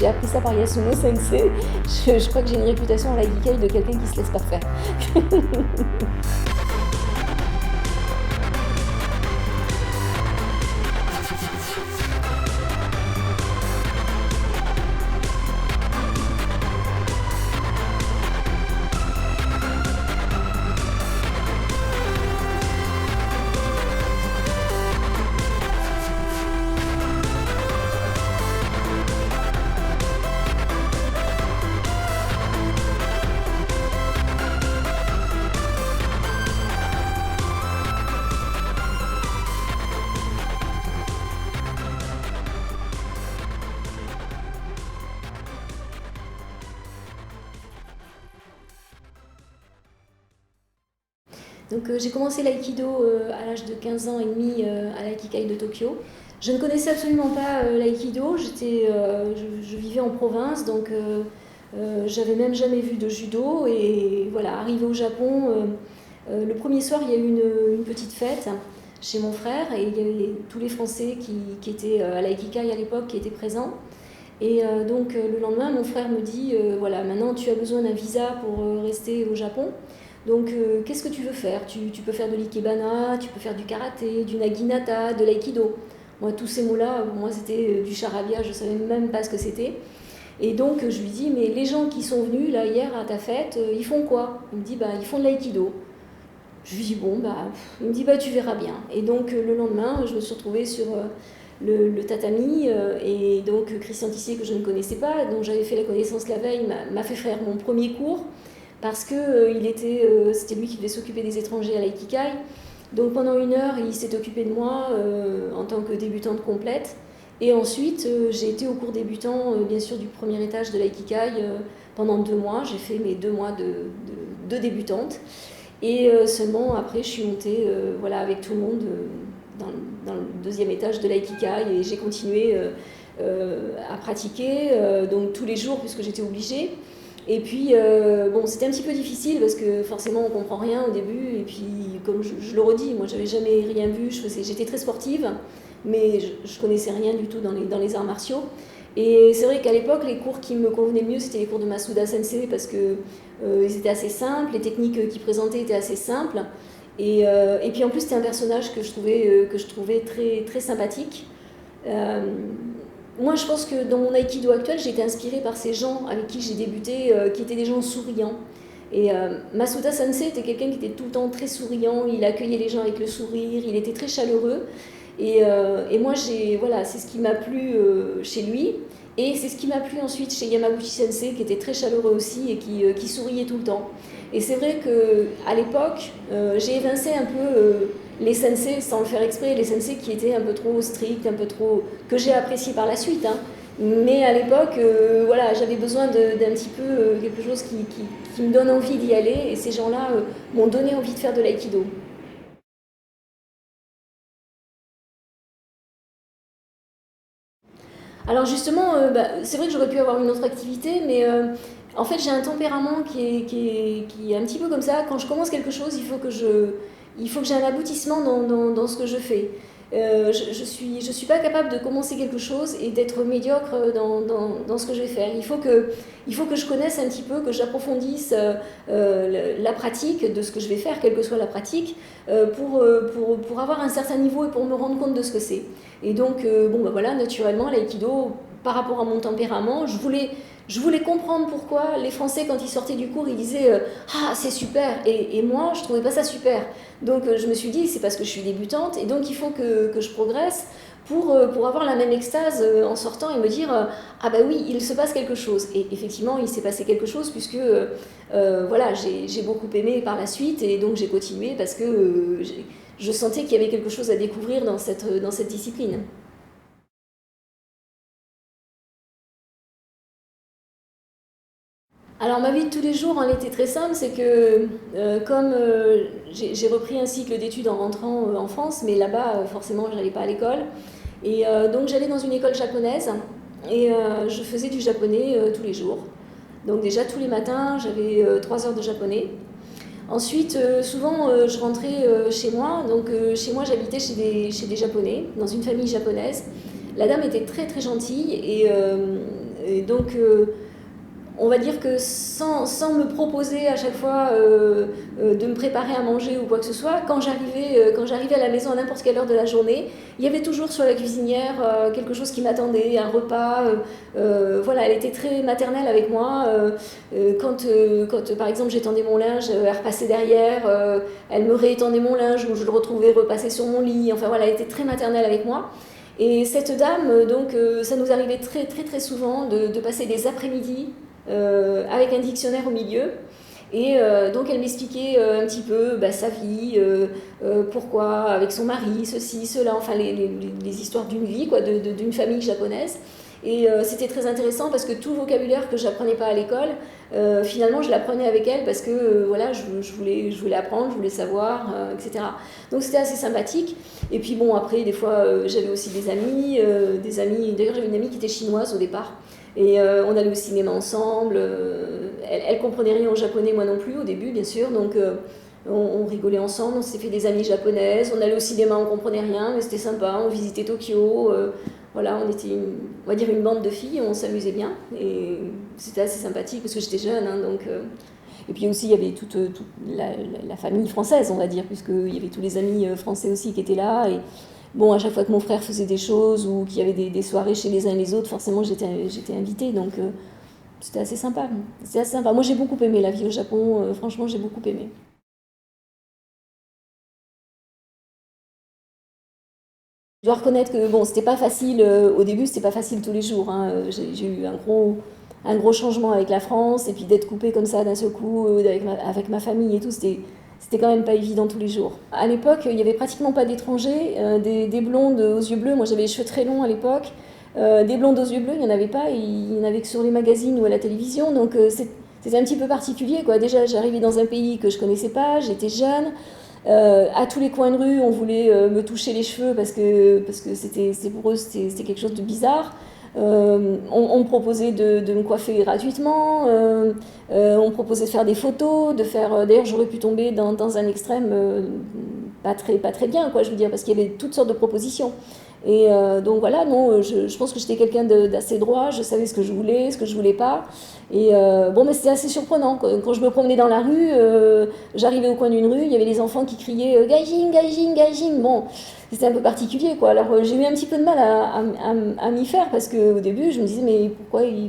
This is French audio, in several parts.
j'ai appris ça par Yasuno Sensei. Je crois que j'ai une réputation à l'aïkikai de quelqu'un qui se laisse pas faire. Donc j'ai commencé l'aïkido à l'âge de 15 ans et demi à l'Aikikai de Tokyo. Je ne connaissais absolument pas l'aïkido, je vivais en province, donc j'avais même jamais vu de judo. Et voilà, arrivé au Japon, le premier soir, il y a eu une petite fête chez mon frère, et il y avait tous les Français qui étaient à l'Aikikai à l'époque qui étaient présents. Et donc le lendemain, mon frère me dit, voilà, maintenant tu as besoin d'un visa pour rester au Japon. Donc, qu'est-ce que tu veux faire? Tu peux faire de l'ikebana, tu peux faire du karaté, du naginata, de l'aïkido. Moi, tous ces mots-là, pour moi, c'était du charabia, je ne savais même pas ce que c'était. Et donc, je lui dis, mais les gens qui sont venus là hier à ta fête, ils font quoi? Il me dit, bah, ils font de l'aïkido. Je lui dis, bon, bah, il me dit, bah, tu verras bien. Et donc, le lendemain, je me suis retrouvée sur le tatami, et donc Christian Tissier, que je ne connaissais pas, dont j'avais fait la connaissance la veille, m'a fait faire mon premier cours. Parce que c'était lui qui devait s'occuper des étrangers à l'Aikikai. Donc pendant 1 heure, il s'est occupé de moi en tant que débutante complète. Et ensuite, j'ai été au cours débutant, bien sûr, du premier étage de l'Aikikai pendant 2 mois. J'ai fait mes 2 mois de débutante. Et seulement après, je suis montée voilà, avec tout le monde dans le deuxième étage de l'Aikikai. Et j'ai continué à pratiquer donc tous les jours, puisque j'étais obligée. Et puis, bon, c'était un petit peu difficile parce que forcément on comprend rien au début. Et puis, comme je le redis, moi j'avais jamais rien vu. J'étais très sportive, mais je connaissais rien du tout dans les arts martiaux. Et c'est vrai qu'à l'époque, les cours qui me convenaient mieux, c'était les cours de Masuda Sensei parce que ils étaient assez simples, les techniques qu'il présentait étaient assez simples. Et puis en plus, c'était un personnage que je trouvais très, très sympathique. Moi, je pense que dans mon aïkido actuel, j'ai été inspirée par ces gens avec qui j'ai débuté, qui étaient des gens souriants. Et Masuda Sensei était quelqu'un qui était tout le temps très souriant, il accueillait les gens avec le sourire, il était très chaleureux. Et moi, voilà, c'est ce qui m'a plu chez lui. Et c'est ce qui m'a plu ensuite chez Yamaguchi Sensei, qui était très chaleureux aussi et qui souriait tout le temps. Et c'est vrai qu'à l'époque, j'ai évincé un peu les sensei, sans le faire exprès, les sensei qui étaient un peu trop stricts, un peu trop... que j'ai apprécié par la suite. Hein. Mais à l'époque, voilà, j'avais besoin d'un petit peu quelque chose qui me donne envie d'y aller. Et ces gens-là m'ont donné envie de faire de l'aïkido. Alors justement, c'est vrai que j'aurais pu avoir une autre activité, mais en fait j'ai un tempérament qui est un petit peu comme ça. Quand je commence quelque chose, il faut que j'ai un aboutissement dans ce que je fais. Je suis pas capable de commencer quelque chose et d'être médiocre dans ce que je vais faire. Il faut que je connaisse un petit peu, que j'approfondisse la pratique de ce que je vais faire, quelle que soit la pratique, pour avoir un certain niveau et pour me rendre compte de ce que c'est. Et donc, voilà, naturellement, l'aïkido, par rapport à mon tempérament, je voulais comprendre pourquoi les Français, quand ils sortaient du cours, ils disaient ah, c'est super, et moi, je trouvais pas ça super. Donc, je me suis dit, c'est parce que je suis débutante, et donc il faut que je progresse pour avoir la même extase en sortant et me dire ah bah oui, il se passe quelque chose. Et effectivement, il s'est passé quelque chose, puisque voilà, j'ai beaucoup aimé par la suite, et donc j'ai continué parce que je sentais qu'il y avait quelque chose à découvrir dans cette discipline. Alors ma vie de tous les jours, elle était très simple, c'est que comme j'ai repris un cycle d'études en rentrant en France, mais là-bas forcément je n'allais pas à l'école, et donc j'allais dans une école japonaise, et je faisais du japonais tous les jours. Donc déjà tous les matins j'avais 3 heures de japonais. Ensuite, souvent, je rentrais chez moi. Donc, chez moi, j'habitais chez des Japonais, dans une famille japonaise. La dame était très, très gentille et Et donc, on va dire que sans me proposer à chaque fois de me préparer à manger ou quoi que ce soit, quand j'arrivais à la maison à n'importe quelle heure de la journée, il y avait toujours sur la cuisinière quelque chose qui m'attendait, un repas. Voilà, elle était très maternelle avec moi. Quand par exemple j'étendais mon linge, elle repassait derrière, elle me réétendait mon linge ou je le retrouvais repassé sur mon lit. Enfin voilà, elle était très maternelle avec moi. Et cette dame, donc, ça nous arrivait très très très souvent de passer des après-midi avec un dictionnaire au milieu. Et donc elle m'expliquait un petit peu sa vie, pourquoi, avec son mari, ceci, cela, enfin les histoires d'une vie, quoi, d'une famille japonaise. Et c'était très intéressant parce que tout le vocabulaire que j'apprenais pas à l'école, finalement je l'apprenais avec elle parce que voilà, je voulais apprendre, je voulais savoir, etc. Donc c'était assez sympathique. Et puis bon, après, des fois, j'avais aussi des amis. D'ailleurs, j'avais une amie qui était chinoise au départ. Et on allait au cinéma ensemble. Elle comprenait rien au japonais, moi non plus, au début, bien sûr. Donc on rigolait ensemble, on s'est fait des amies japonaises. On allait au cinéma, on comprenait rien, mais c'était sympa. On visitait Tokyo. Voilà, on était, on va dire, une bande de filles. On s'amusait bien. Et c'était assez sympathique parce que j'étais jeune. Hein, donc, et puis aussi, il y avait toute la famille française, on va dire, puisqu'il y avait tous les amis français aussi qui étaient là. Et bon, à chaque fois que mon frère faisait des choses ou qu'il y avait des soirées chez les uns et les autres, forcément j'étais invitée, donc c'était assez sympa. C'était assez sympa. Moi j'ai beaucoup aimé la vie au Japon, franchement j'ai beaucoup aimé. Je dois reconnaître que bon, c'était pas facile au début, c'était pas facile tous les jours. Hein. J'ai eu un gros changement avec la France et puis d'être coupée comme ça d'un seul coup avec ma famille et tout, c'était quand même pas évident tous les jours. À l'époque, il y avait pratiquement pas d'étrangers, des blondes aux yeux bleus. Moi j'avais les cheveux très longs à l'époque. Des blondes aux yeux bleus, il n'y en avait pas, il y en avait que sur les magazines ou à la télévision, donc c'était un petit peu particulier, quoi. Déjà, j'arrivais dans un pays que je connaissais pas, j'étais jeune. À tous les coins de rue, on voulait me toucher les cheveux parce que c'était pour eux c'était quelque chose de bizarre. On me proposait de me coiffer gratuitement, on me proposait de faire des photos, de faire. D'ailleurs, j'aurais pu tomber dans un extrême pas très bien, quoi, je veux dire, parce qu'il y avait toutes sortes de propositions. Et donc voilà, non, je pense que j'étais quelqu'un d'assez droit, je savais ce que je voulais, ce que je voulais pas. Et bon, mais c'était assez surprenant. Quand je me promenais dans la rue, j'arrivais au coin d'une rue, il y avait les enfants qui criaient Gaijin, Gaijin, Gaijin. Bon, c'était un peu particulier, quoi. Alors j'ai eu un petit peu de mal à m'y faire parce qu'au début, je me disais, mais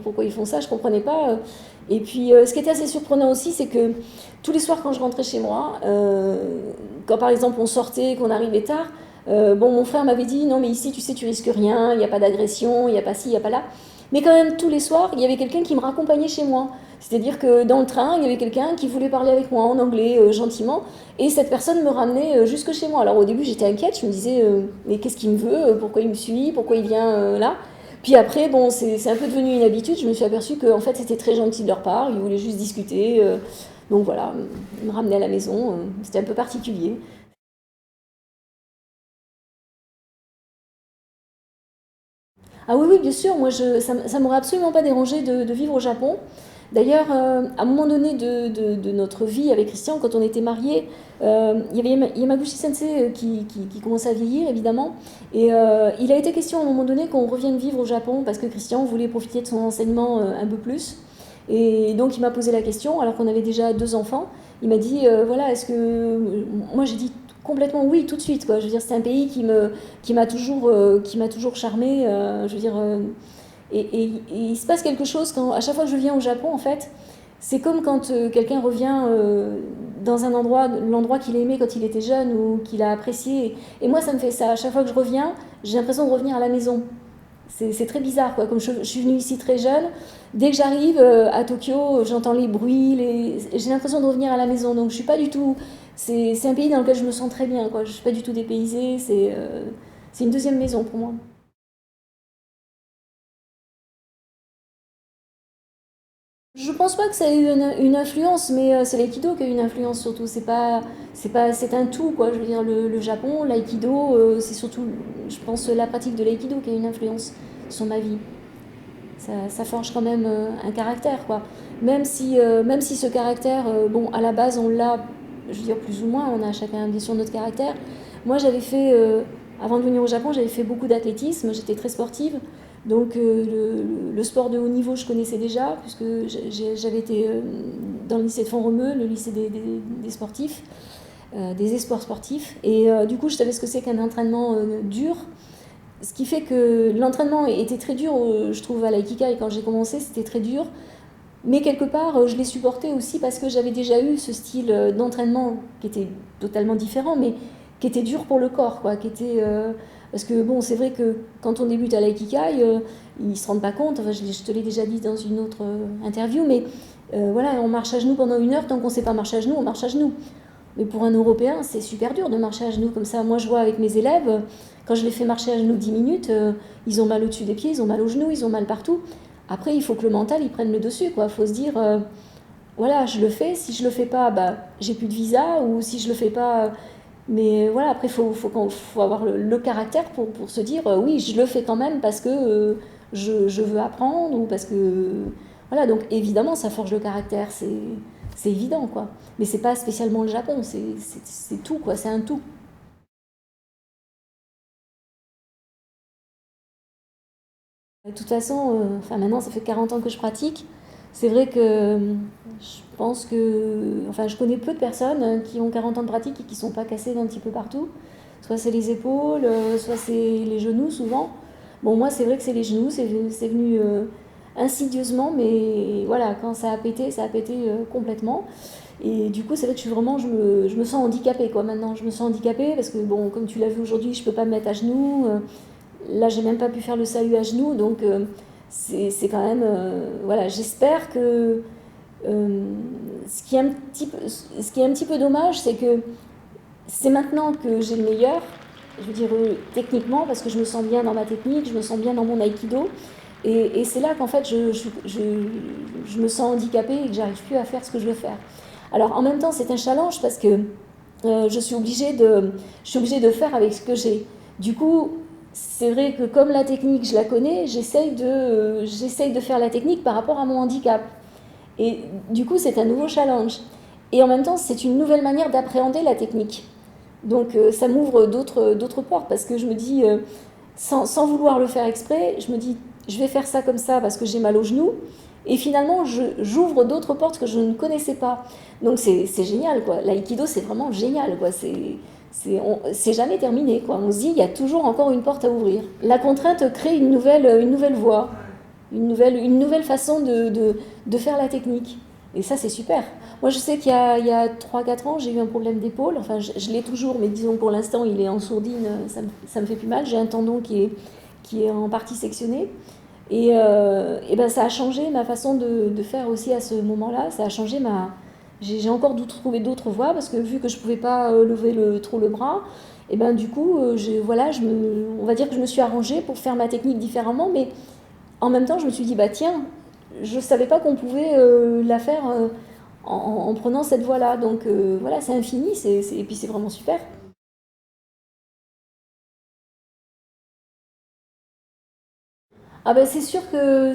pourquoi ils font ça? Je comprenais pas. Et puis ce qui était assez surprenant aussi, c'est que tous les soirs, quand je rentrais chez moi, quand par exemple on sortait, qu'on arrivait tard, bon, mon frère m'avait dit non, mais ici, tu sais, tu risques rien, il n'y a pas d'agression, il n'y a pas ci, il n'y a pas là. Mais quand même, tous les soirs, il y avait quelqu'un qui me raccompagnait chez moi. C'est-à-dire que dans le train, il y avait quelqu'un qui voulait parler avec moi en anglais, gentiment, et cette personne me ramenait jusque chez moi. Alors au début, j'étais inquiète, je me disais, mais qu'est-ce qu'il me veut? Pourquoi il me suit? Pourquoi il vient là? Puis après, bon, c'est un peu devenu une habitude, je me suis aperçue qu'en fait, c'était très gentil de leur part, ils voulaient juste discuter. Donc voilà, ils me ramenaient à la maison, c'était un peu particulier. Ah oui, oui, bien sûr, moi ça m'aurait absolument pas dérangé de vivre au Japon. D'ailleurs, à un moment donné de notre vie avec Christian, quand on était mariés, il y avait Yamaguchi Sensei qui commençait à vieillir, évidemment. Et il a été question à un moment donné qu'on revienne vivre au Japon parce que Christian voulait profiter de son enseignement un peu plus. Et donc il m'a posé la question, alors qu'on avait déjà deux enfants. Il m'a dit, voilà, est-ce que... Moi j'ai dit complètement oui, tout de suite, quoi. Je veux dire, c'est un pays qui m'a toujours charmé. Je veux dire, et il se passe quelque chose quand, à chaque fois que je viens au Japon, en fait, c'est comme quand quelqu'un revient dans un endroit, l'endroit qu'il aimait quand il était jeune ou qu'il a apprécié. Et moi, ça me fait ça. À chaque fois que je reviens, j'ai l'impression de revenir à la maison. C'est très bizarre, quoi. Comme je suis venue ici très jeune, dès que j'arrive à Tokyo, j'entends les bruits, j'ai l'impression de revenir à la maison. Donc je suis pas du tout. C'est un pays dans lequel je me sens très bien, quoi. Je suis pas du tout dépaysée. C'est une deuxième maison pour moi. Je pense pas que ça ait eu une influence, mais c'est l'aïkido qui a eu une influence surtout. C'est un tout, quoi. Je veux dire, le Japon, l'aïkido, c'est surtout, je pense, la pratique de l'aïkido qui a une influence sur ma vie. Ça forge quand même un caractère, quoi. Même si ce caractère, bon, à la base, on l'a, je veux dire, plus ou moins, on a chacun bien sûr notre caractère. Moi, avant de venir au Japon, j'avais fait beaucoup d'athlétisme, j'étais très sportive. Donc le sport de haut niveau, je connaissais déjà, puisque j'avais été dans le lycée de Font-Romeu, le lycée des sportifs, des espoirs sportifs. Et du coup, je savais ce que c'est qu'un entraînement dur. Ce qui fait que l'entraînement était très dur, je trouve, à l'Aikikai. Quand j'ai commencé, c'était très dur. Mais quelque part, je l'ai supporté aussi parce que j'avais déjà eu ce style d'entraînement qui était totalement différent, mais qui était dur pour le corps, quoi, qui était... parce que bon, c'est vrai que quand on débute à l'Aikikai, ils ne se rendent pas compte, enfin, je te l'ai déjà dit dans une autre interview, mais voilà, on marche à genoux pendant 1 heure, tant qu'on ne sait pas marcher à genoux, on marche à genoux. Mais pour un Européen, c'est super dur de marcher à genoux comme ça. Moi, je vois avec mes élèves, quand je les fais marcher à genoux 10 minutes, ils ont mal au-dessus des pieds, ils ont mal aux genoux, ils ont mal partout. Après, il faut que le mental, il prenne le dessus, quoi. Il faut se dire, voilà, je le fais, si je le fais pas, bah, j'ai plus de visa, ou si je le fais pas... mais voilà, après, faut avoir le caractère pour se dire, oui, je le fais quand même parce que je veux apprendre, ou parce que... Voilà, donc évidemment, ça forge le caractère, c'est évident, quoi. Mais c'est pas spécialement le Japon, c'est tout, quoi, c'est un tout. De toute façon, enfin maintenant ça fait 40 ans que je pratique. C'est vrai que je pense que, enfin je connais peu de personnes qui ont 40 ans de pratique et qui ne sont pas cassées d'un petit peu partout. Soit c'est les épaules, soit c'est les genoux souvent. Bon moi c'est vrai que c'est les genoux, c'est venu insidieusement, mais voilà, quand ça a pété complètement. Et du coup c'est vrai que je me sens handicapée quoi maintenant. Je me sens handicapée parce que bon comme tu l'as vu aujourd'hui, je peux pas me mettre à genoux. Là, j'ai même pas pu faire le salut à genoux, donc c'est quand même. Voilà, j'espère que. Ce qui est un petit peu dommage, c'est que c'est maintenant que j'ai le meilleur, je veux dire techniquement, parce que je me sens bien dans ma technique, je me sens bien dans mon aïkido, et c'est là qu'en fait je me sens handicapée et que j'arrive plus à faire ce que je veux faire. Alors en même temps, c'est un challenge parce que je suis obligée de faire avec ce que j'ai. Du coup, c'est vrai que comme la technique, je la connais, j'essaye de faire la technique par rapport à mon handicap. Et du coup, c'est un nouveau challenge. Et en même temps, c'est une nouvelle manière d'appréhender la technique. Donc ça m'ouvre d'autres portes parce que je me dis, sans vouloir le faire exprès, je me dis, je vais faire ça comme ça parce que j'ai mal au genou. Et finalement, j'ouvre d'autres portes que je ne connaissais pas. Donc c'est génial, quoi. L'aïkido, c'est vraiment génial, quoi. C'est jamais terminé, quoi. On se dit, il y a toujours encore une porte à ouvrir. La contrainte crée une nouvelle voie, une nouvelle façon de faire la technique. Et ça, c'est super. Moi, je sais qu'il y a 3-4 ans, j'ai eu un problème d'épaule. Enfin, je l'ai toujours, mais disons pour l'instant, il est en sourdine, ça me fait plus mal. J'ai un tendon qui est en partie sectionné. Et ben, ça a changé ma façon de faire aussi à ce moment-là. Ça a changé ma. J'ai encore trouvé d'autres voies parce que vu que je ne pouvais pas lever trop le bras, et ben du coup, voilà, on va dire que je me suis arrangée pour faire ma technique différemment, mais en même temps, je me suis dit, bah tiens, je ne savais pas qu'on pouvait la faire en prenant cette voie-là. Donc voilà, c'est infini, et puis c'est vraiment super. Ah ben c'est sûr que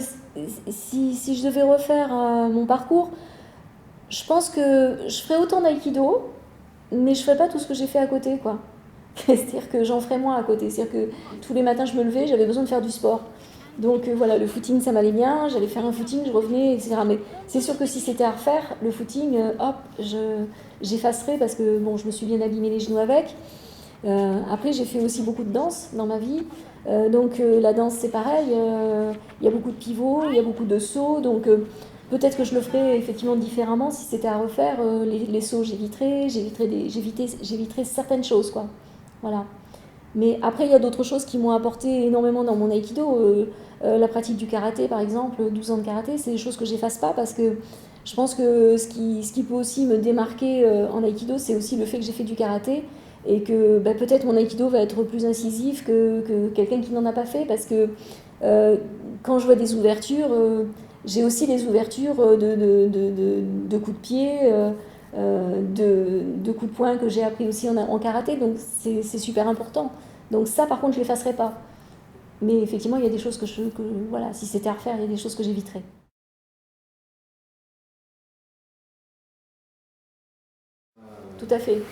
si je devais refaire mon parcours, je pense que je ferais autant d'aïkido, mais je ferais pas tout ce que j'ai fait à côté, quoi. C'est-à-dire que j'en ferais moins à côté. C'est-à-dire que tous les matins je me levais, j'avais besoin de faire du sport. Donc voilà, le footing ça m'allait bien, j'allais faire un footing, je revenais, etc. Mais c'est sûr que si c'était à refaire, le footing, hop, j'effacerais parce que bon, je me suis bien abîmé les genoux avec. Après, j'ai fait aussi beaucoup de danse dans ma vie. Donc la danse, c'est pareil. Il y a beaucoup de pivots, il y a beaucoup de sauts. Donc peut-être que je le ferais effectivement différemment si c'était à refaire. Les sauts, j'éviterais certaines choses, quoi. Voilà. Mais après, il y a d'autres choses qui m'ont apporté énormément dans mon aïkido. La pratique du karaté, par exemple, 12 ans de karaté, c'est des choses que j'efface pas parce que je pense que ce qui peut aussi me démarquer en aïkido, c'est aussi le fait que j'ai fait du karaté et que bah, peut-être mon aïkido va être plus incisif que quelqu'un qui n'en a pas fait parce que euh, quand je vois des ouvertures, j'ai aussi les ouvertures de coups de pied, de coups de poing que j'ai appris aussi en karaté, donc c'est super important. Donc ça, par contre, je ne l'effacerai pas. Mais effectivement, il y a des choses voilà, si c'était à refaire, il y a des choses que j'éviterais. Tout à fait.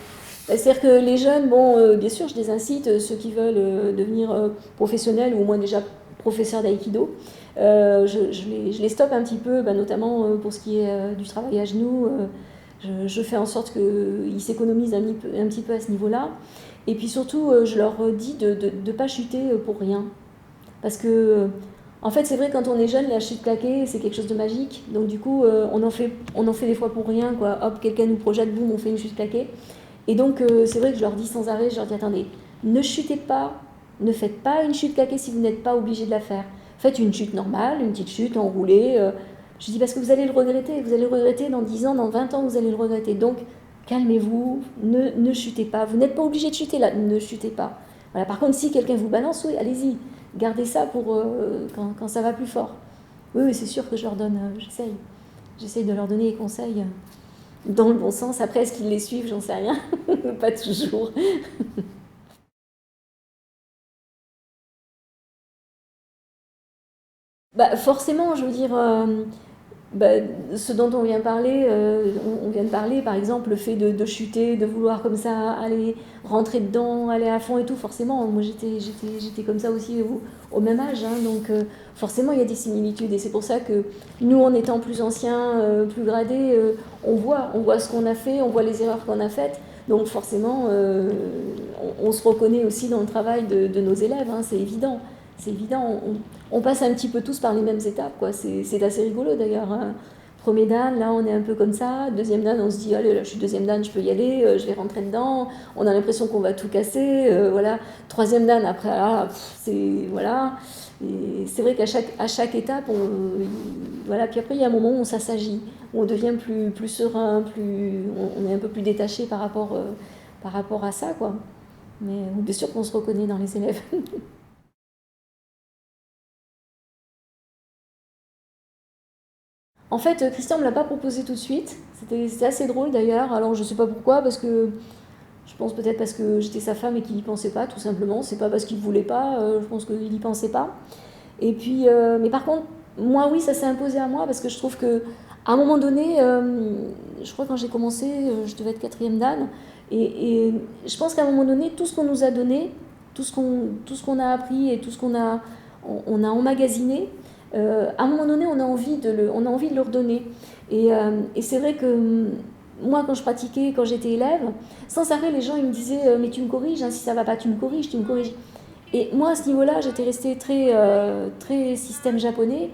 C'est-à-dire que les jeunes, bon, bien sûr, je les incite, ceux qui veulent devenir professionnels ou au moins déjà professeurs d'aïkido. Je les stoppe un petit peu, notamment pour ce qui est du travail à genoux. Je fais en sorte qu'ils s'économisent un petit peu à ce niveau-là. Et puis surtout, je leur dis de ne pas chuter pour rien. Parce que, en fait, c'est vrai, quand on est jeune, la chute claquée, c'est quelque chose de magique. Donc du coup, on en fait des fois pour rien, quoi. Hop, quelqu'un nous projette, boum, on fait une chute claquée. Et donc, c'est vrai que je leur dis sans arrêt, je leur dis, attendez, ne chutez pas, ne faites pas une chute claquée si vous n'êtes pas obligé de la faire. Faites une chute normale, une petite chute enroulée. Je dis parce que vous allez le regretter dans 10 ans, dans 20 ans, vous allez le regretter. Donc, calmez-vous, ne chutez pas. Vous n'êtes pas obligé de chuter là, ne chutez pas. Voilà. Par contre, si quelqu'un vous balance, oui, allez-y, gardez ça pour quand ça va plus fort. Oui, c'est sûr que je leur donne, j'essaye de leur donner des conseils dans le bon sens. Après, est-ce qu'ils les suivent, j'en sais rien, pas toujours. Forcément, je veux dire, ce dont on vient parler, on vient de parler, par exemple, le fait de chuter, de vouloir comme ça aller rentrer dedans, aller à fond et tout, forcément, moi j'étais comme ça aussi au même âge, hein, donc forcément il y a des similitudes et c'est pour ça que nous, en étant plus anciens, plus gradés, on voit ce qu'on a fait, on voit les erreurs qu'on a faites, donc forcément on se reconnaît aussi dans le travail de nos élèves, hein, c'est évident. C'est évident, on passe un petit peu tous par les mêmes étapes, quoi. C'est assez rigolo d'ailleurs, hein. Premier dan, là on est un peu comme ça. Deuxième dan, on se dit, allez, là je suis deuxième dan, je peux y aller, je vais rentrer dedans. On a l'impression qu'on va tout casser, voilà. Troisième dan, après, c'est, voilà. Et c'est vrai à chaque étape, voilà. Puis après, il y a un moment où on s'assagit, où on devient plus serein, on est un peu plus détaché par rapport à ça, quoi. Mais bien sûr qu'on se reconnaît dans les élèves. En fait, Christian ne me l'a pas proposé tout de suite. C'était assez drôle d'ailleurs. Alors je ne sais pas pourquoi, parce que je pense peut-être parce que j'étais sa femme et qu'il n'y pensait pas, tout simplement. C'est pas parce qu'il ne voulait pas, je pense qu'il n'y pensait pas. Et puis, mais par contre, moi oui, ça s'est imposé à moi parce que je trouve que à un moment donné, je crois que quand j'ai commencé, je devais être quatrième dan, et je pense qu'à un moment donné, tout ce qu'on nous a donné, tout ce qu'on a appris et tout ce on a emmagasiné, à un moment donné, on a envie de le redonner. Et c'est vrai que moi, quand je pratiquais, quand j'étais élève, sans arrêt, les gens ils me disaient mais tu me corriges, hein, si ça va pas, tu me corriges, tu me corriges. Et moi, à ce niveau-là, j'étais restée très système japonais.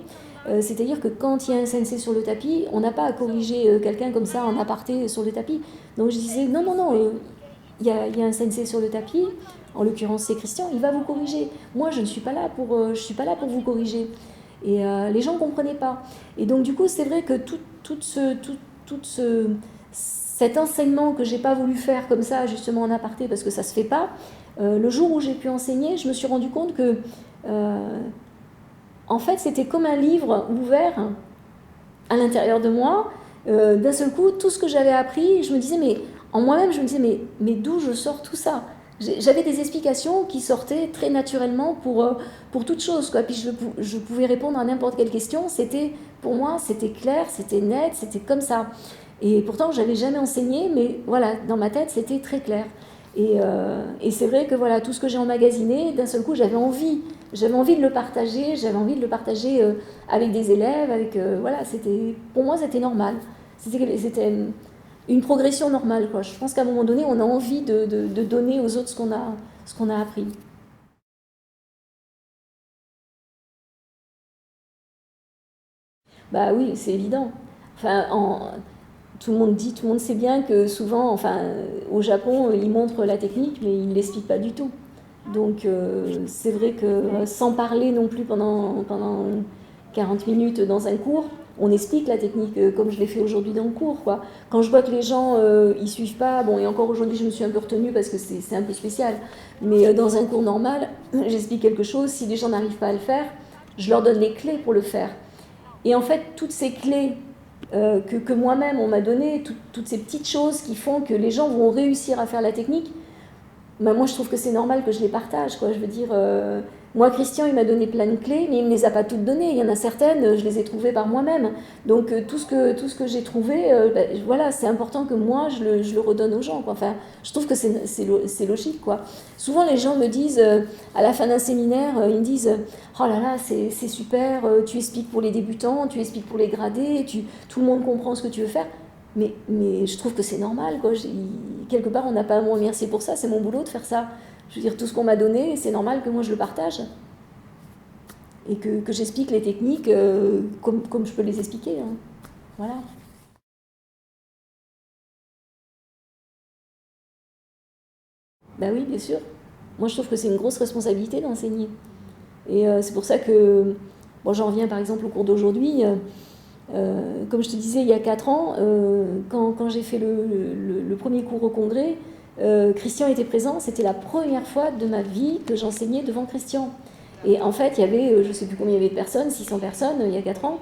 C'est-à-dire que quand il y a un sensei sur le tapis, on n'a pas à corriger quelqu'un comme ça en aparté sur le tapis. Donc je disais non, non, non, il y a un sensei sur le tapis, en l'occurrence c'est Christian, il va vous corriger. Moi, je ne suis pas là je suis pas là pour vous corriger. Et les gens ne comprenaient pas. Et donc du coup, c'est vrai que cet enseignement que j'ai pas voulu faire comme ça, justement en aparté, parce que ça se fait pas, le jour où j'ai pu enseigner, je me suis rendu compte que en fait, c'était comme un livre ouvert à l'intérieur de moi. D'un seul coup, tout ce que j'avais appris, je me disais, mais en moi-même, je me disais, mais d'où je sors tout ça? J'avais des explications qui sortaient très naturellement pour toute chose, quoi. Puis je pouvais répondre à n'importe quelle question. Pour moi, c'était clair, c'était net, c'était comme ça. Et pourtant, je n'avais jamais enseigné, mais voilà, dans ma tête, c'était très clair. Et c'est vrai que voilà, tout ce que j'ai emmagasiné, d'un seul coup, j'avais envie de le partager, avec des élèves, voilà, pour moi, c'était normal. C'était une progression normale, quoi. Je pense qu'à un moment donné, on a envie de donner aux autres ce qu'on a appris. Bah oui, c'est évident. Enfin, tout le monde sait bien que souvent, enfin, au Japon, ils montrent la technique, mais ils ne l'expliquent pas du tout. Donc, c'est vrai que sans parler non plus pendant 40 minutes dans un cours, on explique la technique comme je l'ai fait aujourd'hui dans le cours, quoi. Quand je vois que les gens ils suivent pas, bon, et encore aujourd'hui je me suis un peu retenue parce que c'est un peu spécial, mais dans un cours normal, j'explique quelque chose, si les gens n'arrivent pas à le faire, je leur donne les clés pour le faire. Et en fait, toutes ces clés que moi-même on m'a données, toutes ces petites choses qui font que les gens vont réussir à faire la technique, moi je trouve que c'est normal que je les partage, quoi. Je veux dire, Moi, Christian, il m'a donné plein de clés, mais il ne me les a pas toutes données. Il y en a certaines, je les ai trouvées par moi-même. Donc, tout ce que j'ai trouvé, voilà, c'est important que moi, je le redonne aux gens, quoi. Enfin, je trouve que c'est logique, quoi. Souvent, les gens me disent, à la fin d'un séminaire, ils me disent, oh là là, c'est super, tu expliques pour les débutants, tu expliques pour les gradés, tout le monde comprend ce que tu veux faire. Mais je trouve que c'est normal, quoi. Quelque part, on n'a pas à me remercier pour ça, c'est mon boulot de faire ça. Je veux dire, tout ce qu'on m'a donné, c'est normal que moi je le partage. Et que j'explique les techniques comme je peux les expliquer. Hein. Voilà. Ben oui, bien sûr. Moi je trouve que c'est une grosse responsabilité d'enseigner. Et c'est pour ça que, bon, j'en reviens par exemple au cours d'aujourd'hui. Comme je te disais, il y a 4 ans, quand j'ai fait le premier cours au congrès, Christian était présent. C'était la première fois de ma vie que j'enseignais devant Christian. Et en fait, il y avait, je ne sais plus combien il y avait de personnes, 600 personnes, il y a 4 ans.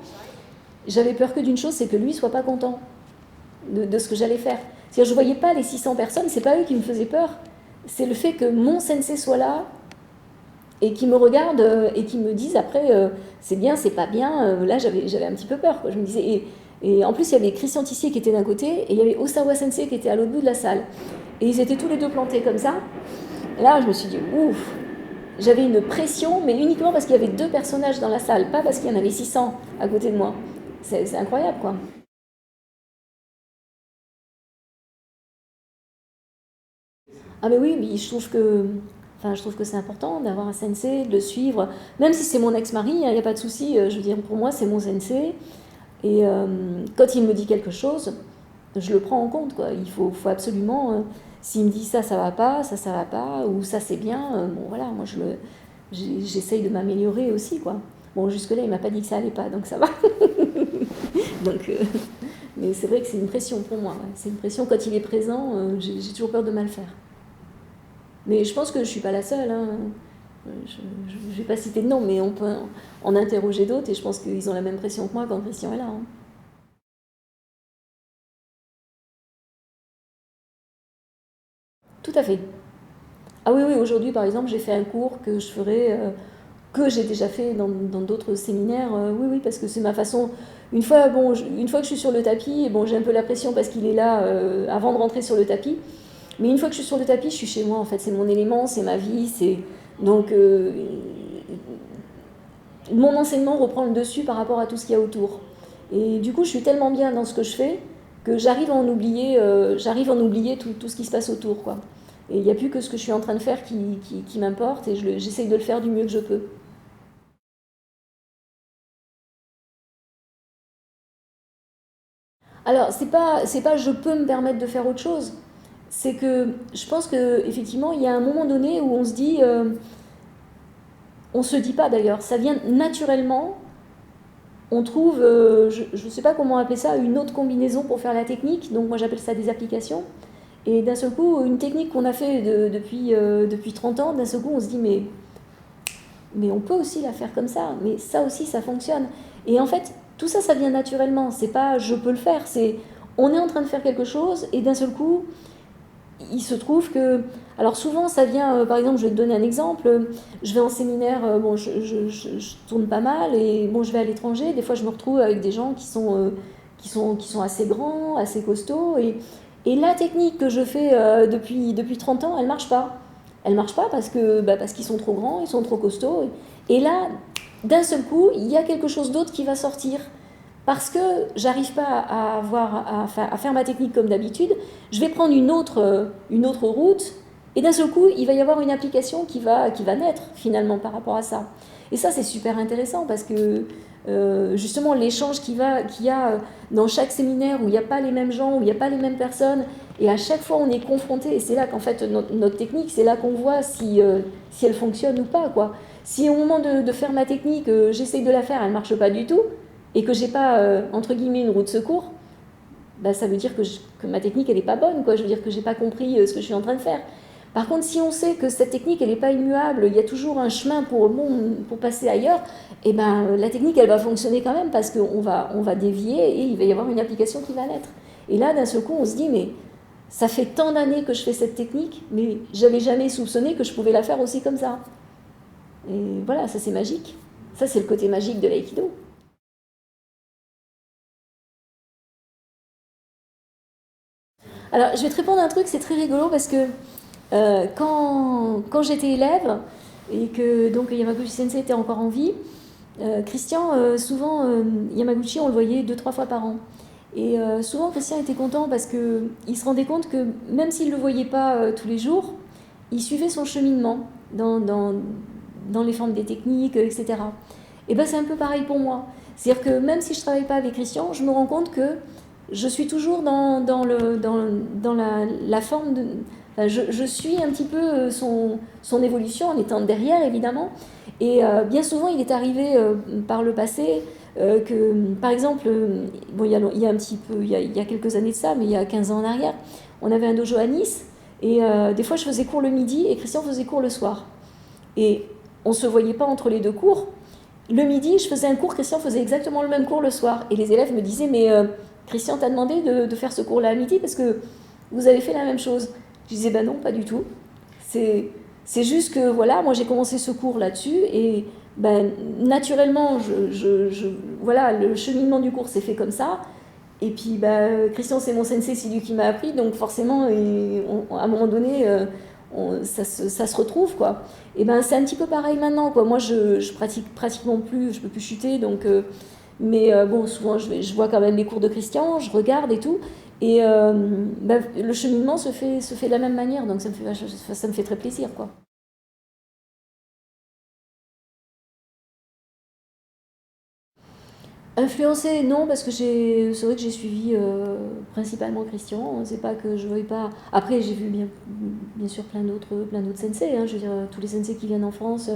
J'avais peur que d'une chose, c'est que lui ne soit pas content de ce que j'allais faire. C'est-à-dire, je ne voyais pas les 600 personnes, ce n'est pas eux qui me faisaient peur. C'est le fait que mon sensei soit là et qui me regardent et qui me disent après, c'est bien, c'est pas bien. Là, j'avais un petit peu peur, quoi. Je me disais, et en plus, il y avait Christian Tissier qui était d'un côté et il y avait Osawa Sensei qui était à l'autre bout de la salle. Et ils étaient tous les deux plantés comme ça. Et là, je me suis dit, ouf, j'avais une pression, mais uniquement parce qu'il y avait 2 personnages dans la salle, pas parce qu'il y en avait 600 à côté de moi. C'est incroyable, quoi. Ah mais oui, mais je trouve que c'est important d'avoir un sensei, de le suivre, même si c'est mon ex-mari, il n'y a pas de souci, je veux dire, pour moi c'est mon sensei, et quand il me dit quelque chose, je le prends en compte, quoi. Il faut absolument, s'il me dit ça va pas, ça va pas, ou ça c'est bien, bon voilà, moi j'essaye de m'améliorer aussi, quoi. Bon, jusque-là, il m'a pas dit que ça allait pas, donc ça va. Donc, mais c'est vrai que c'est une pression pour moi, ouais. C'est une pression quand il est présent, j'ai toujours peur de mal faire. Mais je pense que je ne suis pas la seule. Hein. Je ne vais pas citer de nom, mais on peut en interroger d'autres et je pense qu'ils ont la même pression que moi quand Christian est là. Hein. Tout à fait. Ah oui, oui, aujourd'hui par exemple, j'ai fait un cours que je ferai, que j'ai déjà fait dans d'autres séminaires. Oui, oui, parce que c'est ma façon. Une fois, une fois que je suis sur le tapis, bon, j'ai un peu la pression parce qu'il est là avant de rentrer sur le tapis. Mais une fois que je suis sur le tapis, je suis chez moi en fait. C'est mon élément, c'est ma vie. Donc mon enseignement reprend le dessus par rapport à tout ce qu'il y a autour. Et du coup, je suis tellement bien dans ce que je fais que j'arrive à en oublier, tout ce qui se passe autour, quoi. Et il n'y a plus que ce que je suis en train de faire qui m'importe et j'essaye de le faire du mieux que je peux. Alors, c'est pas je peux me permettre de faire autre chose. C'est que je pense qu'effectivement, il y a un moment donné où on se dit, on se dit pas d'ailleurs, ça vient naturellement. On trouve, je ne sais pas comment appeler ça, une autre combinaison pour faire la technique. Donc moi j'appelle ça des applications. Et d'un seul coup, une technique qu'on a fait depuis 30 ans, d'un seul coup on se dit mais on peut aussi la faire comme ça. Mais ça aussi ça fonctionne. Et en fait, tout ça, ça vient naturellement. C'est pas je peux le faire, c'est on est en train de faire quelque chose et d'un seul coup, il se trouve que... Alors souvent, ça vient, par exemple, je vais te donner un exemple, je vais en séminaire, bon, je tourne pas mal, et bon, je vais à l'étranger, des fois je me retrouve avec des gens qui sont assez grands, assez costauds, et la technique que je fais depuis 30 ans, elle marche pas. Elle marche pas parce qu'ils sont trop grands, ils sont trop costauds, et là, d'un seul coup, il y a quelque chose d'autre qui va sortir. Parce que j'arrive pas à faire ma technique comme d'habitude, je vais prendre une autre route, et d'un seul coup, il va y avoir une application qui va naître finalement par rapport à ça. Et ça, c'est super intéressant parce que justement, l'échange qu'il y a dans chaque séminaire où il n'y a pas les mêmes gens, où il n'y a pas les mêmes personnes, et à chaque fois, on est confronté, et c'est là qu'en fait, notre technique, c'est là qu'on voit si elle fonctionne ou pas, quoi. Si au moment de faire ma technique, j'essaye de la faire, elle ne marche pas du tout, et que j'ai pas, entre guillemets, une roue de secours, bah, ça veut dire que ma technique, elle n'est pas bonne, quoi. Je veux dire que j'ai pas compris ce que je suis en train de faire. Par contre, si on sait que cette technique, elle n'est pas immuable, il y a toujours un chemin pour passer ailleurs, et ben, la technique, elle va fonctionner quand même parce qu'on va dévier et il va y avoir une application qui va naître. Et là, d'un seul coup, on se dit, mais ça fait tant d'années que je fais cette technique, mais j'avais jamais soupçonné que je pouvais la faire aussi comme ça. Et voilà, ça c'est magique. Ça c'est le côté magique de l'aïkido. Alors, je vais te répondre à un truc, c'est très rigolo parce que quand j'étais élève et que donc Yamaguchi Sensei était encore en vie, Christian, souvent, Yamaguchi, on le voyait 2-3 fois par an. Et souvent, Christian était content parce qu'il se rendait compte que même s'il ne le voyait pas tous les jours, il suivait son cheminement dans les formes des techniques, etc. Et bien, c'est un peu pareil pour moi. C'est-à-dire que même si je ne travaille pas avec Christian, je me rends compte que je suis toujours dans la forme de... Enfin, je suis un petit peu son évolution en étant derrière, évidemment. Et bien souvent, il est arrivé par le passé que, par exemple, bon, il y a un petit peu, il y a quelques années de ça, mais il y a 15 ans en arrière, on avait un dojo à Nice, et des fois, je faisais cours le midi et Christian faisait cours le soir. Et on ne se voyait pas entre les deux cours. Le midi, je faisais un cours, Christian faisait exactement le même cours le soir. Et les élèves me disaient, mais Christian t'a demandé de faire ce cours-là à midi parce que vous avez fait la même chose. Je disais, ben non, pas du tout. C'est juste que, voilà, moi j'ai commencé ce cours là-dessus et ben, naturellement, voilà, le cheminement du cours s'est fait comme ça. Et puis, ben, Christian, c'est mon sensei, c'est lui qui m'a appris, donc forcément, à un moment donné, ça se retrouve, quoi. Et ben, c'est un petit peu pareil maintenant, quoi. Moi, je pratique pratiquement plus, je peux plus chuter, donc... mais bon, souvent, je vois quand même les cours de Christian, je regarde et tout. Et ben, le cheminement se fait de la même manière, donc ça me fait très plaisir, quoi. Influencé, non, parce que c'est vrai que j'ai suivi principalement Christian. C'est pas que je veuille pas. Après, j'ai vu bien sûr plein d'autres sensei. Hein. Je veux dire, tous les sensei qui viennent en France,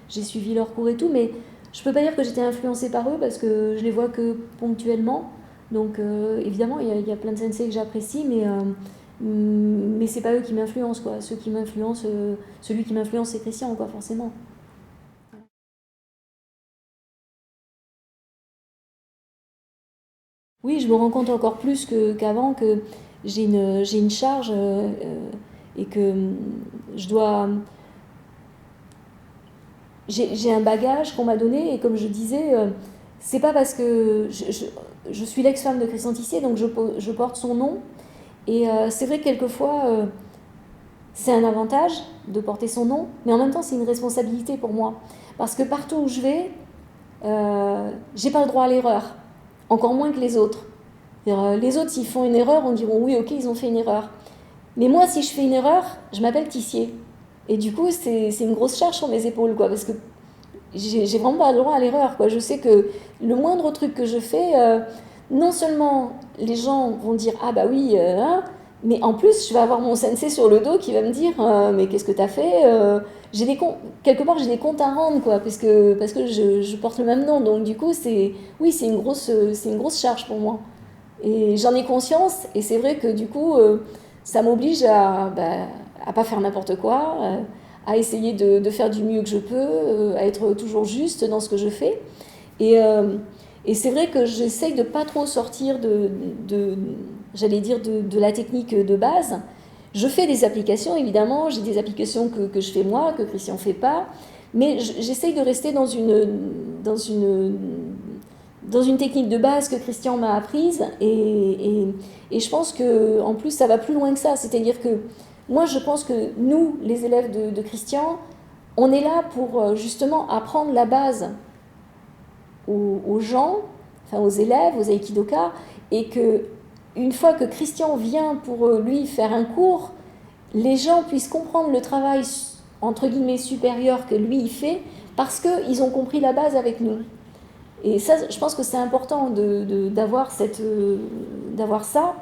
j'ai suivi leurs cours et tout, mais je peux pas dire que j'étais influencée par eux parce que je les vois que ponctuellement. Donc, évidemment, il y a plein de sensei que j'apprécie, mais c'est pas eux qui m'influencent, quoi. Celui qui m'influence, c'est Christian, quoi, forcément. Oui, je me rends compte encore plus qu'avant que j'ai une charge et que je dois. J'ai un bagage qu'on m'a donné et comme je disais, c'est pas parce que je suis l'ex-femme de Christian Tissier, donc je porte son nom. Et c'est vrai que quelquefois, c'est un avantage de porter son nom, mais en même temps, c'est une responsabilité pour moi. Parce que partout où je vais, j'ai pas le droit à l'erreur, encore moins que les autres. Les autres, s'ils font une erreur, on dira oui, ok, ils ont fait une erreur. Mais moi, si je fais une erreur, je m'appelle Tissier. Et du coup, c'est une grosse charge sur mes épaules, quoi, parce que j'ai vraiment pas le droit à l'erreur, quoi. Je sais que le moindre truc que je fais, non seulement les gens vont dire ah bah oui, hein, mais en plus, je vais avoir mon sensei sur le dos qui va me dire mais qu'est-ce que t'as fait quelque part, j'ai des comptes à rendre, quoi, parce que je porte le même nom. Donc du coup, oui, c'est une grosse charge pour moi. Et j'en ai conscience, et c'est vrai que du coup, ça m'oblige à pas faire n'importe quoi, à essayer de faire du mieux que je peux, à être toujours juste dans ce que je fais. Et c'est vrai que j'essaye de pas trop sortir j'allais dire, de la technique de base. Je fais des applications, évidemment, j'ai des applications que je fais moi, que Christian ne fait pas, mais j'essaye de rester dans une technique de base que Christian m'a apprise et je pense que en plus ça va plus loin que ça, c'est-à-dire que moi je pense que nous les élèves de Christian on est là pour justement apprendre la base aux gens, enfin aux élèves, aux aikidoka, et que une fois que Christian vient pour lui faire un cours, les gens puissent comprendre le travail entre guillemets supérieur que lui il fait parce qu'ils ont compris la base avec nous. Et ça, je pense que c'est important d'avoir ça.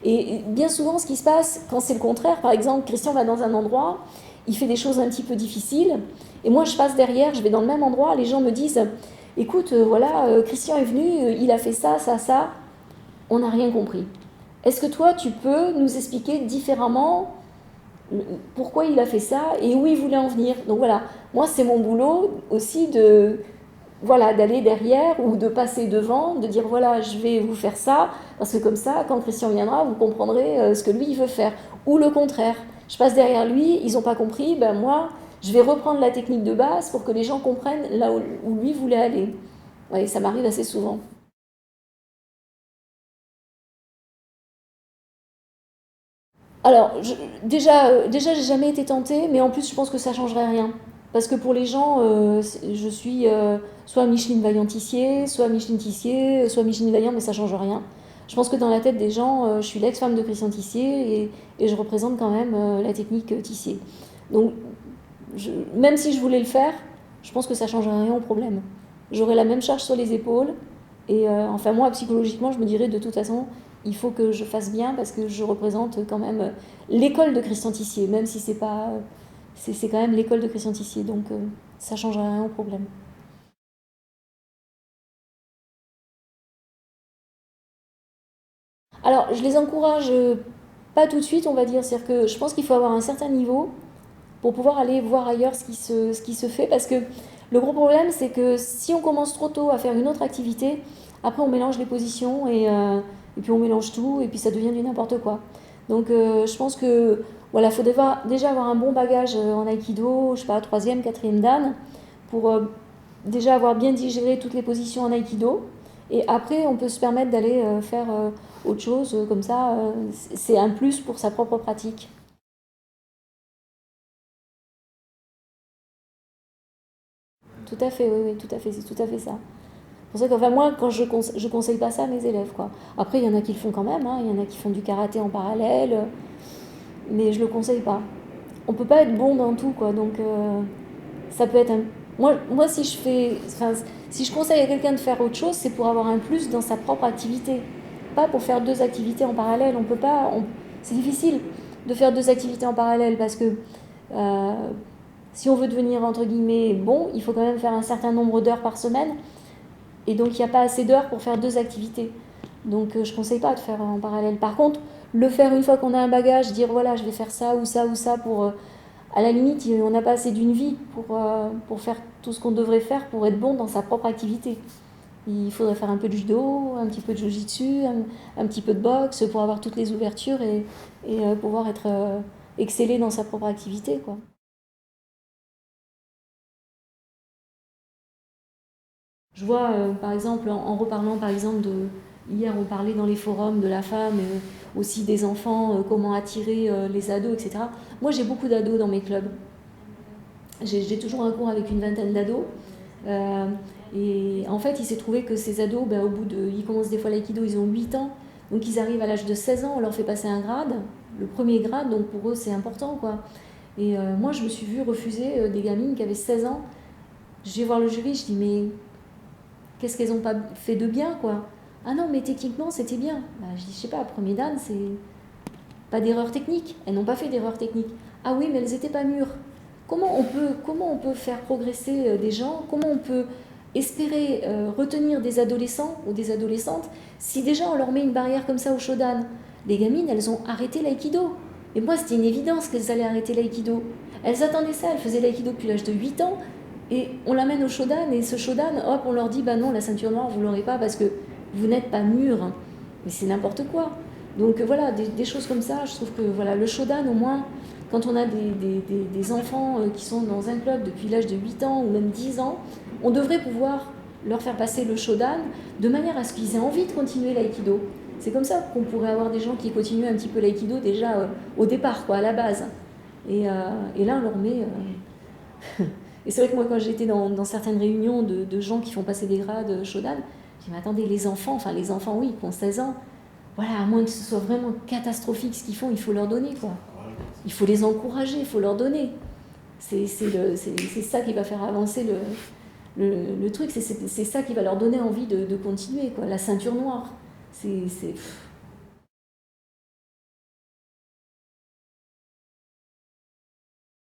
Et bien souvent, ce qui se passe, quand c'est le contraire, par exemple, Christian va dans un endroit, il fait des choses un petit peu difficiles, et moi je passe derrière, je vais dans le même endroit, les gens me disent, écoute, voilà, Christian est venu, il a fait ça, ça, ça, on n'a rien compris. Est-ce que toi, tu peux nous expliquer différemment pourquoi il a fait ça et où il voulait en venir? Donc voilà, moi c'est mon boulot aussi d'aller derrière ou de passer devant, de dire voilà, je vais vous faire ça, parce que comme ça, quand Christian viendra, vous comprendrez ce que lui, il veut faire. Ou le contraire, je passe derrière lui, ils n'ont pas compris, ben moi, je vais reprendre la technique de base pour que les gens comprennent là où lui voulait aller. Ouais, ça m'arrive assez souvent. Alors, déjà, j'ai jamais été tentée, mais en plus, je pense que ça changerait rien. Parce que pour les gens, je suis soit Micheline Vaillant-Tissier, soit Micheline Tissier, soit Micheline Vaillant, mais ça change rien. Je pense que dans la tête des gens, je suis l'ex-femme de Christian Tissier et je représente quand même la technique Tissier. Donc, même si je voulais le faire, je pense que ça changerait rien au problème. J'aurais la même charge sur les épaules et enfin moi, psychologiquement, je me dirais de toute façon, il faut que je fasse bien parce que je représente quand même l'école de Christian Tissier, même si c'est pas, c'est quand même l'école de Christian Tissier, donc ça changerait rien au problème. Alors, je les encourage pas tout de suite, on va dire, c'est-à-dire que je pense qu'il faut avoir un certain niveau pour pouvoir aller voir ailleurs ce qui se fait, parce que le gros problème, c'est que si on commence trop tôt à faire une autre activité, après on mélange les positions et puis on mélange tout et puis ça devient du n'importe quoi. Donc je pense que voilà, faut déjà avoir un bon bagage en aïkido, je sais pas, troisième, quatrième dan, pour déjà avoir bien digéré toutes les positions en aïkido. Et après, on peut se permettre d'aller faire autre chose comme ça. C'est un plus pour sa propre pratique. Tout à fait, oui, oui, tout à fait, c'est tout à fait ça. C'est pour ça que enfin, moi, quand je conseille pas ça à mes élèves, quoi. Après, il y en a qui le font quand même, hein, il y en a qui font du karaté en parallèle, mais je le conseille pas. On peut pas être bon dans tout, quoi. Donc, ça peut être un... Moi, si je fais, enfin, si je conseille à quelqu'un de faire autre chose, c'est pour avoir un plus dans sa propre activité, pas pour faire deux activités en parallèle. On peut pas, c'est difficile de faire deux activités en parallèle parce que euh, si on veut devenir entre guillemets bon, il faut quand même faire un certain nombre d'heures par semaine. Et donc, il n'y a pas assez d'heures pour faire deux activités. Donc, je ne conseille pas de faire en parallèle. Par contre, le faire une fois qu'on a un bagage, dire voilà, je vais faire ça ou ça ou ça pour. À la limite, on n'a pas assez d'une vie pour faire tout ce qu'on devrait faire pour être bon dans sa propre activité. Il faudrait faire un peu de judo, un petit peu de jiu-jitsu, un petit peu de boxe pour avoir toutes les ouvertures et pouvoir être excellé dans sa propre activité, quoi. Je vois, par exemple, en reparlant, par exemple, hier, on parlait dans les forums de la femme, aussi des enfants, comment attirer les ados, etc. Moi, j'ai beaucoup d'ados dans mes clubs. J'ai toujours un cours avec une vingtaine d'ados. Euh, et en fait, il s'est trouvé que ces ados, ben, ils commencent des fois l'aïkido, ils ont 8 ans. Donc, ils arrivent à l'âge de 16 ans, on leur fait passer un grade, le premier grade, donc pour eux, c'est important, quoi. Et moi, je me suis vue refuser des gamines qui avaient 16 ans. Je vais voir le jury, je dis, mais qu'est-ce qu'elles n'ont pas fait de bien, quoi? Ah non, mais techniquement, c'était bien. Bah, je dis, je sais pas, premier dan, c'est pas d'erreur technique. Elles n'ont pas fait d'erreur technique. Ah oui, mais elles n'étaient pas mûres. Comment on peut faire progresser des gens? Comment on peut espérer retenir des adolescents ou des adolescentes si déjà on leur met une barrière comme ça au shodan? Les gamines, elles ont arrêté l'aïkido. Et moi, c'était une évidence qu'elles allaient arrêter l'aïkido. Elles attendaient ça, elles faisaient l'aïkido depuis l'âge de 8 ans. Et on l'amène au shodan, et ce shodan, hop, on leur dit, bah non, la ceinture noire, vous l'aurez pas parce que vous n'êtes pas mûr. Mais c'est n'importe quoi. Donc voilà, des choses comme ça, je trouve que voilà, le shodan, au moins, quand on a des enfants qui sont dans un club depuis l'âge de 8 ans ou même 10 ans, on devrait pouvoir leur faire passer le shodan de manière à ce qu'ils aient envie de continuer l'aïkido. C'est comme ça qu'on pourrait avoir des gens qui continuent un petit peu l'aïkido déjà au départ, quoi, à la base. Et là, on leur met... Et c'est vrai que moi, quand j'étais dans certaines réunions de gens qui font passer des grades shodan, je dis, mais attendez, les enfants, oui, qui ont 16 ans, voilà, à moins que ce soit vraiment catastrophique ce qu'ils font, il faut leur donner, quoi. Il faut les encourager, il faut leur donner. C'est ça qui va faire avancer le truc, c'est ça qui va leur donner envie de continuer, quoi. La ceinture noire. C'est...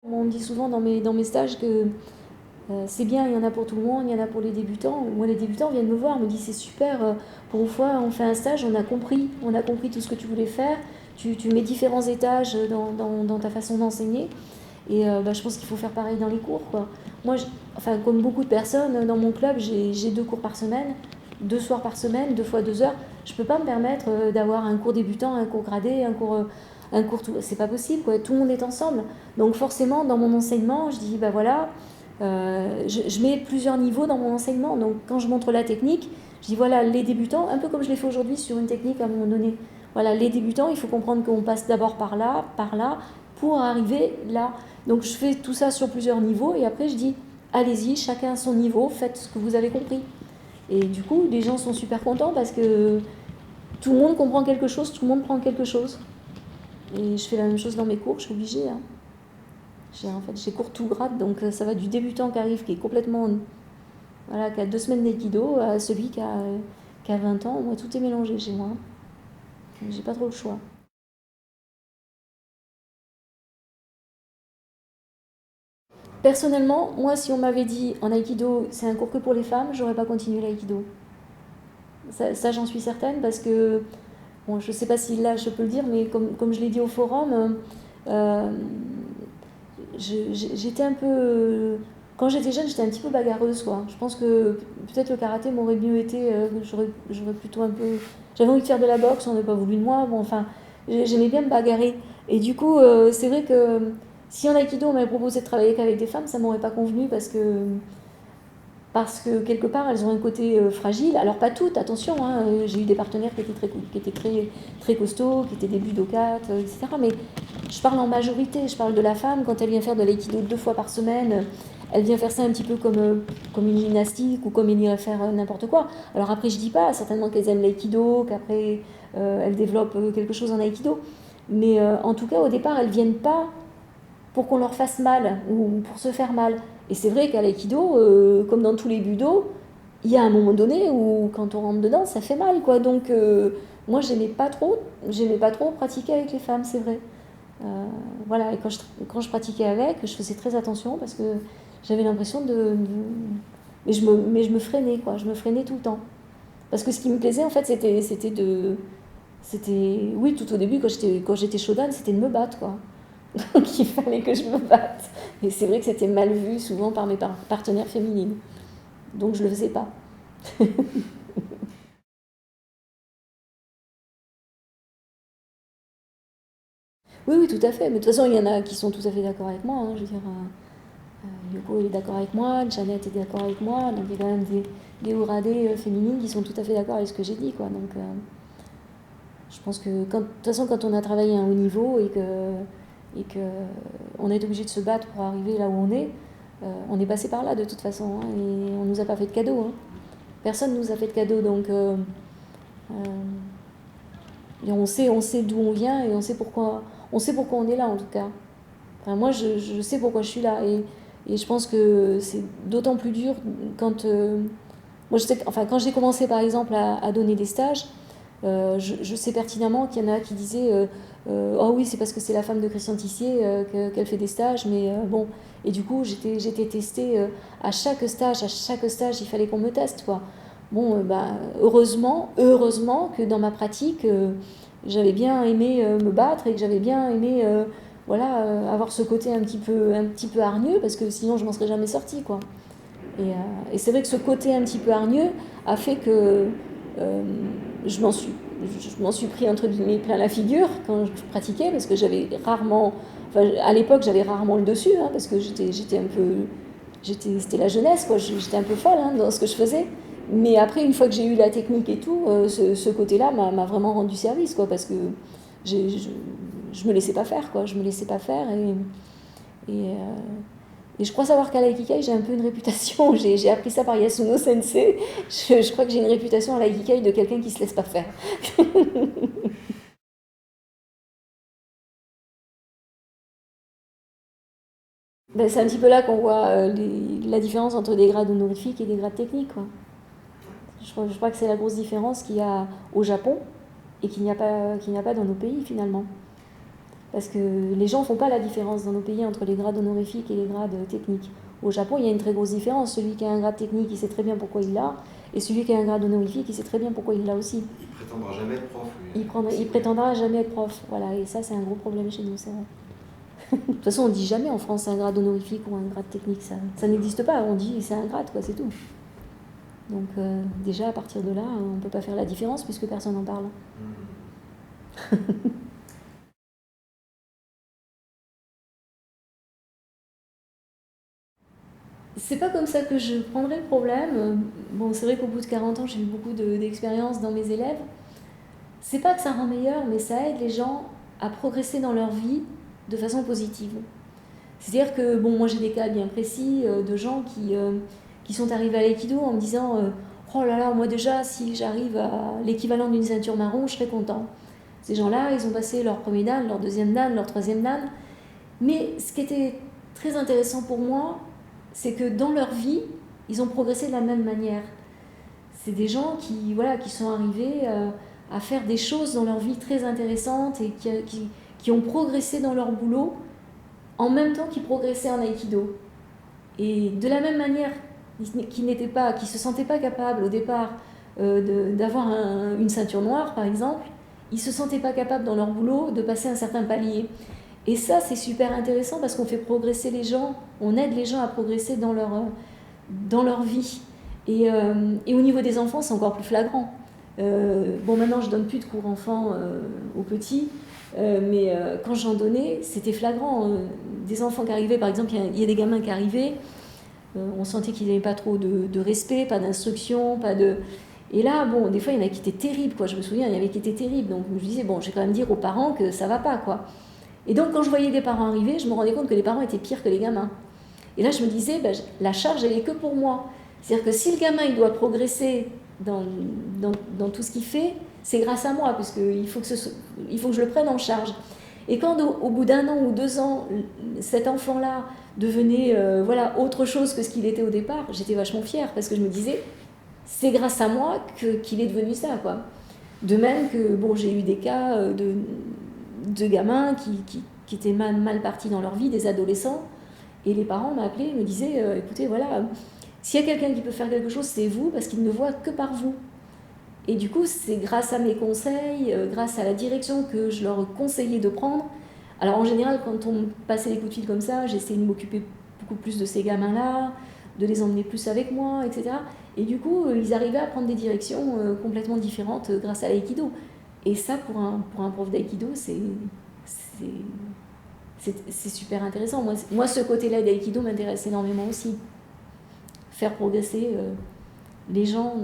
On me dit souvent dans mes stages que c'est bien, il y en a pour tout le monde, il y en a pour les débutants. Moi, les débutants viennent me voir, me disent c'est super, pour une fois on fait un stage, on a compris tout ce que tu voulais faire, tu mets différents étages dans ta façon d'enseigner. Et bah, je pense qu'il faut faire pareil dans les cours, quoi. Moi, enfin, comme beaucoup de personnes, dans mon club, j'ai 2 cours par semaine, 2 soirs par semaine, 2 fois 2 heures. Je ne peux pas me permettre d'avoir un cours débutant, un cours gradé, un cours un cours, c'est pas possible, quoi. Tout le monde est ensemble. Donc forcément, dans mon enseignement, je dis, bah voilà, je mets plusieurs niveaux dans mon enseignement. Donc quand je montre la technique, je dis, voilà, les débutants, un peu comme je l'ai fait aujourd'hui sur une technique à un moment donné. Voilà, les débutants, il faut comprendre qu'on passe d'abord par là, pour arriver là. Donc je fais tout ça sur plusieurs niveaux et après je dis, allez-y, chacun à son niveau, faites ce que vous avez compris. Et du coup, les gens sont super contents parce que tout le monde comprend quelque chose, tout le monde prend quelque chose. Et je fais la même chose dans mes cours, je suis obligée. Hein. J'ai cours tout grade, donc ça va du débutant qui arrive, qui est complètement, voilà, qui a 2 semaines d'aïkido, à celui qui a 20 ans. Moi, tout est mélangé chez moi. J'ai pas trop le choix. Personnellement, moi, si on m'avait dit en aïkido, c'est un cours que pour les femmes, j'aurais pas continué l'aïkido. Ça, j'en suis certaine parce que, bon, je sais pas si là je peux le dire, mais comme je l'ai dit au forum, euh, j'étais un peu. Quand j'étais jeune, j'étais un petit peu bagarreuse, quoi. Je pense que peut-être le karaté m'aurait mieux été. J'aurais plutôt un peu. J'avais envie de faire de la boxe, on n'a pas voulu de moi. Bon, enfin, j'aimais bien me bagarrer. Et du coup, c'est vrai que si en aïkido on m'avait proposé de travailler qu'avec des femmes, ça m'aurait pas convenu parce que quelque part elles ont un côté fragile. Alors pas toutes, attention, hein, j'ai eu des partenaires qui étaient très, très costauds, qui étaient des budokates, etc. Mais je parle en majorité, je parle de la femme quand elle vient faire de l'aïkido 2 fois par semaine. Elle vient faire ça un petit peu comme une gymnastique ou comme elle irait faire n'importe quoi. Alors après, je dis pas certainement qu'elles aiment l'aïkido, qu'après elles développent quelque chose en aïkido. Mais en tout cas, au départ, elles viennent pas pour qu'on leur fasse mal ou pour se faire mal. Et c'est vrai qu'à l'aïkido, comme dans tous les budos, il y a un moment donné où quand on rentre dedans, ça fait mal, quoi. Donc moi, j'aimais pas trop pratiquer avec les femmes, c'est vrai. Voilà, et quand je pratiquais avec, je faisais très attention parce que j'avais l'impression mais je me freinais, quoi. Je me freinais tout le temps. Parce que ce qui me plaisait, en fait, oui, tout au début, quand j'étais chaudane, c'était de me battre, quoi. Donc il fallait que je me batte. Et c'est vrai que c'était mal vu souvent par mes partenaires féminines. Donc je le faisais pas. Oui, oui, tout à fait. Mais de toute façon, il y en a qui sont tout à fait d'accord avec moi. Hein. Je veux dire, Yoko est d'accord avec moi, Janet est d'accord avec moi. Donc il y a quand même des Uradé féminines qui sont tout à fait d'accord avec ce que j'ai dit, quoi. Donc je pense que de toute façon, quand on a travaillé à un haut niveau et que on est obligé de se battre pour arriver là où on est passé par là de toute façon. Hein, et on nous a pas fait de cadeau. Hein. Personne nous a fait de cadeau. Donc euh, et on sait d'où on vient et on sait pourquoi on est là en tout cas. Enfin, moi, je sais pourquoi je suis là et je pense que c'est d'autant plus dur quand moi je sais enfin quand j'ai commencé par exemple à donner des stages, je sais pertinemment qu'il y en a qui disaient oh oui c'est parce que c'est la femme de Christian Tissier qu'elle fait des stages mais bon et du coup j'étais testée à chaque stage il fallait qu'on me teste quoi. Bon bah heureusement que dans ma pratique j'avais bien aimé me battre et que j'avais bien aimé voilà avoir ce côté un petit peu hargneux parce que sinon je m'en serais jamais sortie quoi. Et c'est vrai que ce côté un petit peu hargneux a fait que euh, je m'en suis pris entre guillemets plein la figure quand je pratiquais parce que j'avais rarement, enfin, à l'époque j'avais rarement le dessus hein, parce que j'étais un peu, c'était la jeunesse quoi, j'étais un peu folle hein, dans ce que je faisais. Mais après une fois que j'ai eu la technique et tout, ce côté-là m'a vraiment rendu service quoi parce que j'ai, je, je me laissais pas faire quoi, je me laissais pas faire et, euh, et je crois savoir qu'à l'Aikikai, j'ai un peu une réputation, j'ai appris ça par Yasuno Sensei, je crois que j'ai une réputation à l'Aikikai de quelqu'un qui se laisse pas faire. Ben, c'est un petit peu là qu'on voit la différence entre des grades honorifiques et des grades techniques. Quoi. Je crois que c'est la grosse différence qu'il y a au Japon et qu'il n'y a pas dans nos pays finalement. Parce que les gens ne font pas la différence dans nos pays entre les grades honorifiques et les grades techniques. Au Japon, il y a une très grosse différence. Celui qui a un grade technique, il sait très bien pourquoi il l'a, et celui qui a un grade honorifique, il sait très bien pourquoi il l'a aussi. Il prétendra jamais être prof, lui. Il prétendra jamais être prof. Voilà, et ça, c'est un gros problème chez nous, c'est vrai. De toute façon, on dit jamais en France un grade honorifique ou un grade technique, ça n'existe pas. On dit c'est un grade, quoi, c'est tout. Donc déjà, à partir de là, on ne peut pas faire la différence puisque personne n'en parle. c'est pas comme ça que je prendrais le problème. Bon, c'est vrai qu'au bout de 40 ans, j'ai eu beaucoup d'expérience dans mes élèves. C'est pas que ça rend meilleur, mais ça aide les gens à progresser dans leur vie de façon positive. C'est-à-dire que, bon, moi j'ai des cas bien précis de gens qui sont arrivés à l'aïkido en me disant oh là là, moi déjà, si j'arrive à l'équivalent d'une ceinture marron, je serais content. Ces gens-là, ils ont passé leur premier dan, leur deuxième dan, leur troisième dan. Mais ce qui était très intéressant pour moi, c'est que dans leur vie, ils ont progressé de la même manière. C'est des gens qui sont arrivés à faire des choses dans leur vie très intéressantes et qui ont progressé dans leur boulot en même temps qu'ils progressaient en aïkido. Et de la même manière qu'ils ne se sentaient pas capables au départ d'avoir une ceinture noire, par exemple, ils ne se sentaient pas capables dans leur boulot de passer un certain palier. Et ça, c'est super intéressant parce qu'on fait progresser les gens, on aide les gens à progresser dans leur vie. Et au niveau des enfants, c'est encore plus flagrant. Bon, maintenant, je ne donne plus de cours enfants aux petits, mais quand j'en donnais, c'était flagrant. Des enfants qui arrivaient, par exemple, il y a des gamins qui arrivaient, on sentait qu'ils n'avaient pas trop de respect, pas d'instruction, pas de... Et là, bon, des fois, il y en a qui étaient terribles, quoi. Je me souviens, il y en avait qui étaient terribles. Donc, je me disais, bon, je vais quand même dire aux parents que ça ne va pas, quoi. Et donc, quand je voyais des parents arriver, je me rendais compte que les parents étaient pires que les gamins. Et là, je me disais, ben, la charge, elle est que pour moi. C'est-à-dire que si le gamin, il doit progresser dans tout ce qu'il fait, c'est grâce à moi, parce qu'il faut que je le prenne en charge. Et quand, au bout d'1 an ou 2 ans, cet enfant-là devenait autre chose que ce qu'il était au départ, j'étais vachement fière, parce que je me disais, c'est grâce à moi qu'il est devenu ça, quoi. De même que, bon, j'ai eu des cas de gamins qui étaient mal partis dans leur vie, des adolescents, et les parents m'appelaient, me disaient, écoutez, voilà, s'il y a quelqu'un qui peut faire quelque chose, c'est vous, parce qu'il ne voit que par vous. Et du coup, c'est grâce à mes conseils, grâce à la direction que je leur conseillais de prendre. Alors en général, quand on me passait les coups de fil comme ça, j'essayais de m'occuper beaucoup plus de ces gamins-là, de les emmener plus avec moi, etc. Et du coup, ils arrivaient à prendre des directions complètement différentes grâce à l'aïkido. Et ça, pour un prof d'aïkido, c'est super intéressant. Moi, ce côté-là d'aïkido m'intéresse énormément aussi. Faire progresser les gens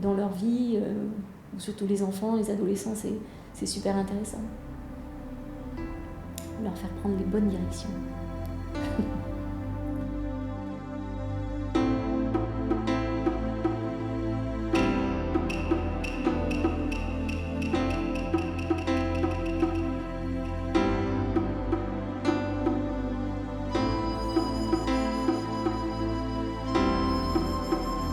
dans leur vie, surtout les enfants, les adolescents, c'est super intéressant. Leur faire prendre les bonnes directions.